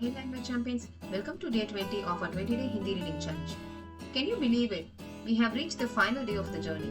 Hey language champions, welcome to day 20 of our 20-day Hindi reading challenge. Can you believe it? We have reached the final day of the journey.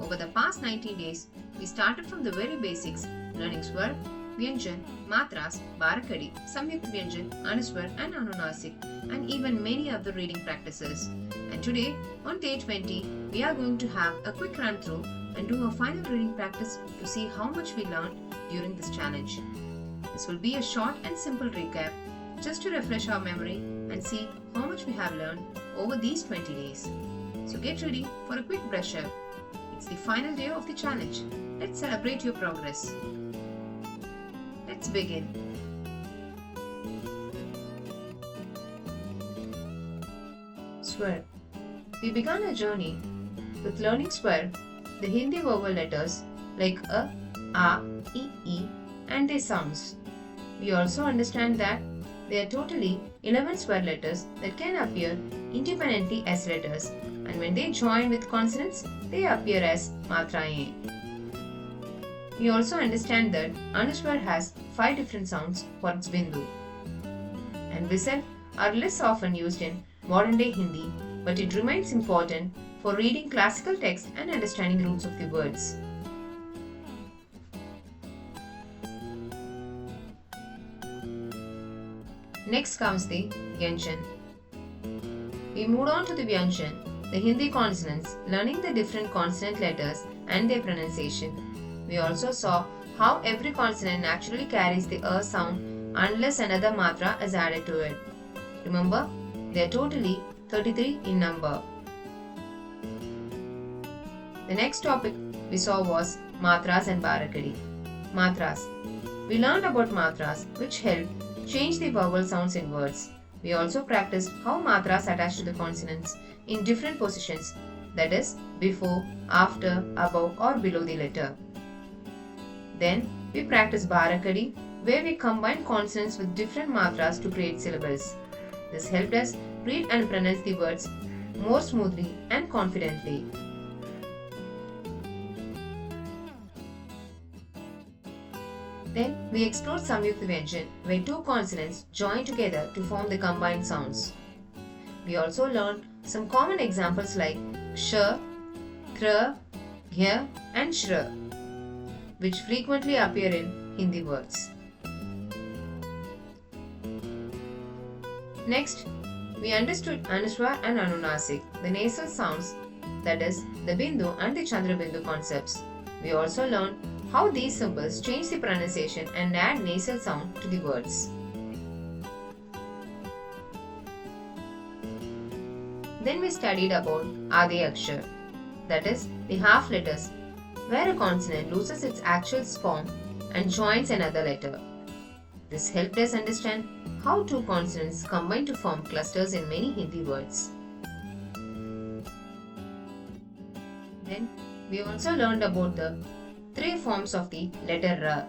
Over the past 19 days, we started from the very basics, learning swar, vyanjan, matras, barakadi, samyukt vyanjan, anuswar and anunasik, and even many other reading practices. And today, on day 20, we are going to have a quick run through and do a final reading practice to see how much we learned during this challenge. This will be a short and simple recap just to refresh our memory and see how much we have learned over these 20 days. So get ready for a quick brush up. It's the final day of the challenge. Let's celebrate your progress. Let's begin. Swar. We began our journey with learning swar, the Hindi vowel letters like a, e, and their sounds. We also understand that there are totally 11 swar letters that can appear independently as letters, and when they join with consonants, they appear as matraएं. We also understand that anuswar has 5 different sounds for its bindu. And whistle are less often used in modern day Hindi, but it remains important for reading classical texts and understanding roots of the words. Next comes the vyanjan. We moved on to the vyanjan, the Hindi consonants, learning the different consonant letters and their pronunciation. We also saw how every consonant naturally carries the sound unless another matra is added to it. Remember, they are totally 33 in number. The next topic we saw was matras and barakadi. Matras. We learned about matras, which help change the vowel sounds in words. We also practiced how matras attach to the consonants in different positions, that is, before, after, above or below the letter. Then we practiced barakadi, where we combine consonants with different matras to create syllables. This helped us read and pronounce the words more smoothly and confidently. Then we explored samyukt vyanjan, where 2 consonants join together to form the combined sounds. We also learned some common examples like sh, kr, gh and shra, which frequently appear in Hindi words. Next, we understood anuswar and anunasik, the nasal sounds, that is, the bindu and the chandra bindu concepts. We also learned how these symbols change the pronunciation and add nasal sound to the words. Then we studied about Adi Akshar, that is, the half letters, where a consonant loses its actual form and joins another letter. This helped us understand how 2 consonants combine to form clusters in many Hindi words. Then we also learned about the 3 forms of the letter ra,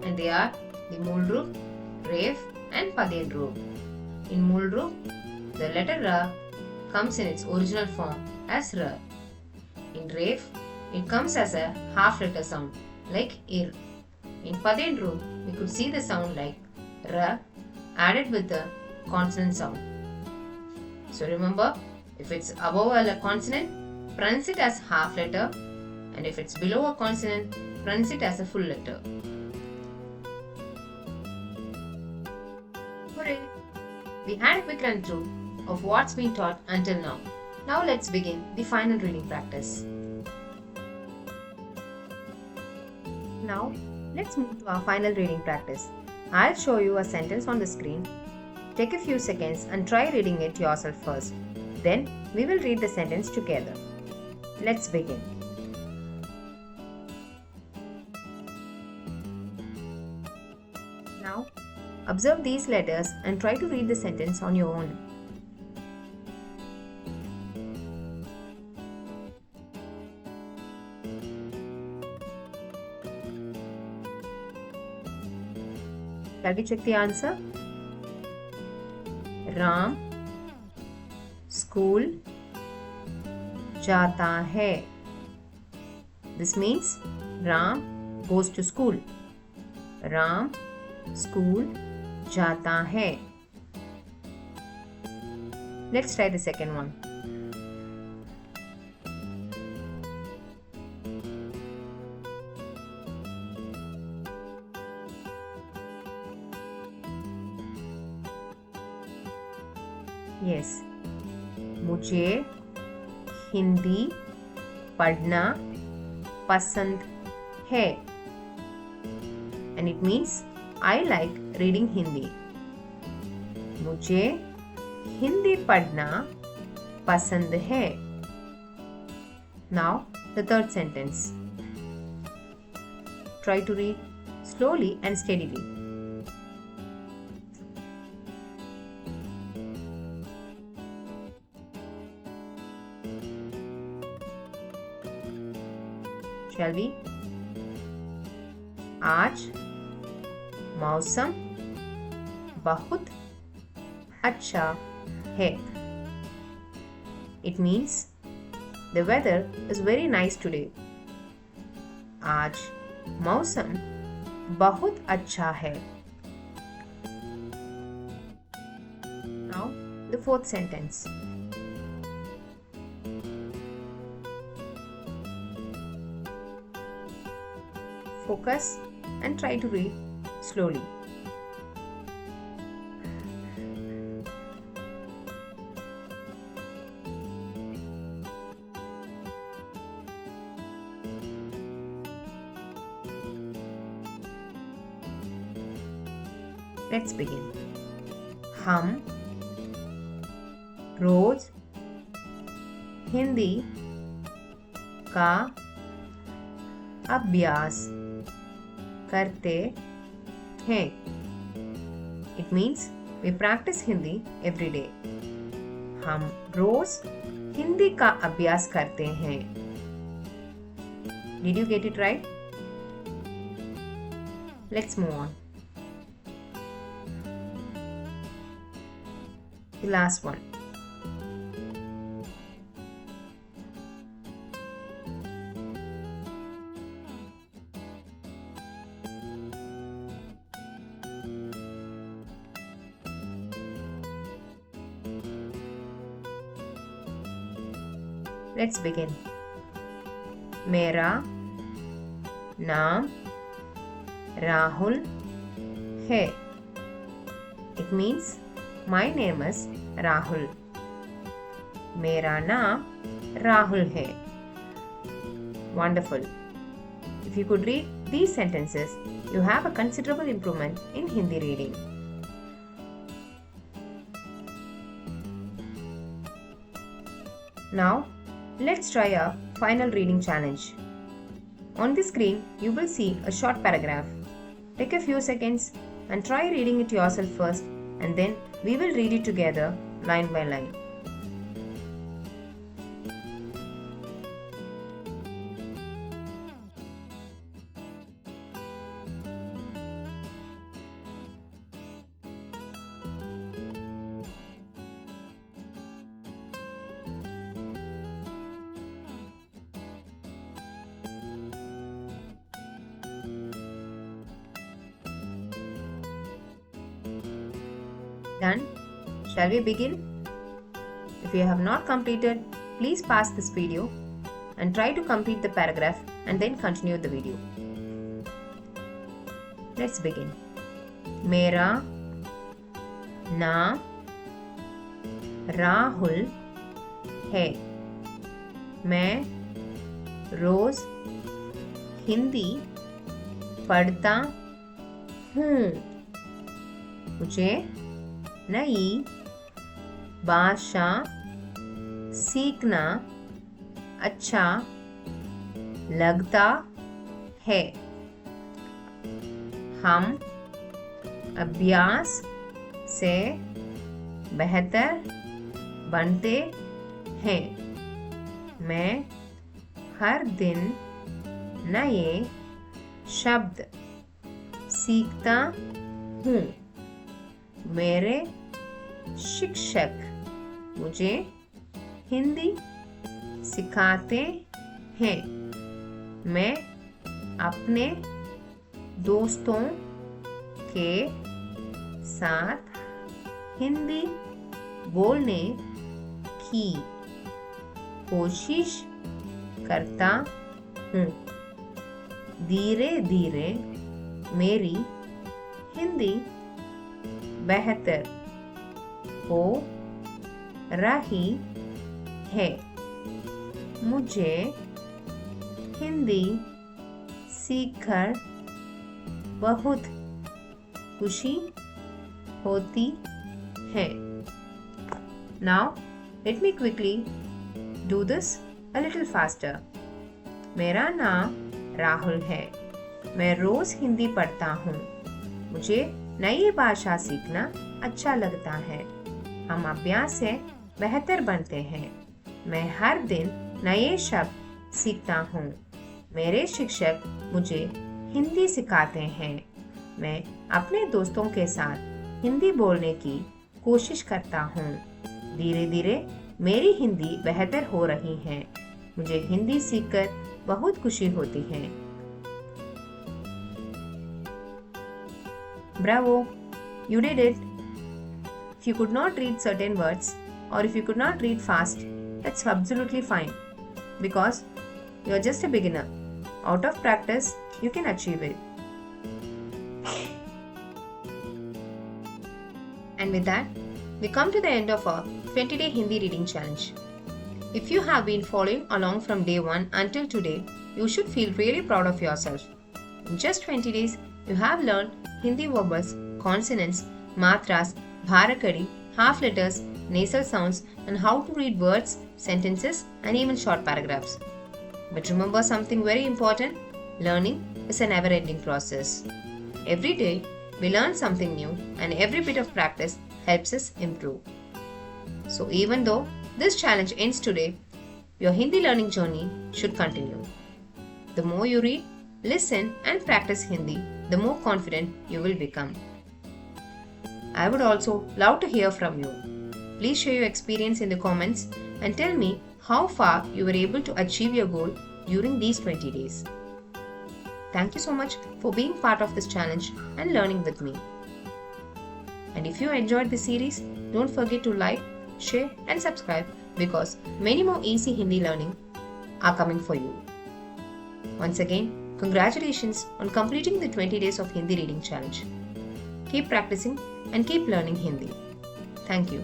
and they are the mool roop, ref and padin roop. In mool roop, the letter ra comes in its original form as ra. In ref, it comes as a half letter sound like ir. In padin roop, we could see the sound like ra added with the consonant sound. So remember, if it's above a consonant, pronounce it as half letter, and if it's below a consonant, pronounce it as a full letter. Hooray! We had a quick run through of what's been taught until now. Now let's begin the final reading practice. Now let's move to our final reading practice. I'll show you a sentence on the screen. Take a few seconds and try reading it yourself first. Then we will read the sentence together. Let's begin. Now, observe these letters and try to read the sentence on your own. Shall we check the answer? Ram school जाता है. This means Ram goes to school. Ram school जाता है. Let's try the second one. Yes. मुझे हिंदी पढ़ना पसंद है. And it means I like reading Hindi. मुझे हिंदी पढ़ना पसंद है. Now the third sentence. Try to read slowly and steadily. Shall we? आज मौसम बहुत अच्छा है. It means the weather is very nice today. आज मौसम बहुत अच्छा है. Now the fourth sentence. Focus and try to read slowly. Let's begin. हम रोज हिंदी का अभ्यास करते हैं. It means we practice Hindi every day. हम रोज हिंदी का अभ्यास करते हैं. Did you get it right? Let's move on. The last one. Let's begin. मेरा नाम राहुल है. It means my name is Rahul. मेरा नाम राहुल है. Wonderful. If you could read these sentences, you have a considerable improvement in Hindi reading. Now, let's try a final reading challenge. On the screen, you will see a short paragraph. Take a few seconds and try reading it yourself first, and then we will read it together line by line. Done? Shall we begin? If you have not completed, please pause this video and try to complete the paragraph and then continue the video. Let's begin. मेरा नाम राहुल है. मैं रोज हिंदी पढ़ता हूँ. मुझे नई भाषा सीखना अच्छा लगता है. हम अभ्यास से बेहतर बनते हैं. मैं हर दिन नए शब्द सीखता हूँ. मेरे शिक्षक मुझे हिंदी सिखाते हैं. मैं अपने दोस्तों के साथ हिंदी बोलने की कोशिश करता हूँ। धीरे धीरे मेरी हिंदी बेहतर हो रही है। मुझे हिंदी सीखकर बहुत खुशी होती है। Now, let me quickly do this a little faster. मेरा नाम राहुल है। मैं रोज हिंदी पढ़ता हूँ। मुझे नई भाषा सीखना अच्छा लगता है। हम अभ्यास से बेहतर बनते हैं। मैं हर दिन नए शब्द सीखता हूँ। मेरे शिक्षक मुझे हिंदी सिखाते हैं। मैं अपने दोस्तों के साथ हिंदी बोलने की कोशिश करता हूँ। धीरे धीरे मेरी हिंदी बेहतर हो रही है। मुझे हिंदी सीखकर बहुत खुशी होती है। Bravo! You did it! If you could not read certain words or if you could not read fast, that's absolutely fine because you are just a beginner. Out of practice, you can achieve it. And with that, we come to the end of our 20-day Hindi reading challenge. If you have been following along from day 1 until today, you should feel really proud of yourself. In just 20 days, you have learned Hindi vowels, consonants, matras, bharakadi, half letters, nasal sounds, and how to read words, sentences, and even short paragraphs. But remember something very important: learning is a never ending process. Every day, we learn something new, and every bit of practice helps us improve. So, even though this challenge ends today, your Hindi learning journey should continue. The more you read, listen, and practice Hindi, the more confident you will become. I would also love to hear from you. Please share your experience in the comments and tell me how far you were able to achieve your goal during these 20 days. Thank you so much for being part of this challenge and learning with me. And if you enjoyed this series, don't forget to like, share, and subscribe because many more easy Hindi learning are coming for you. Once again, congratulations on completing the 20 days of Hindi reading challenge. Keep practicing and keep learning Hindi. Thank you.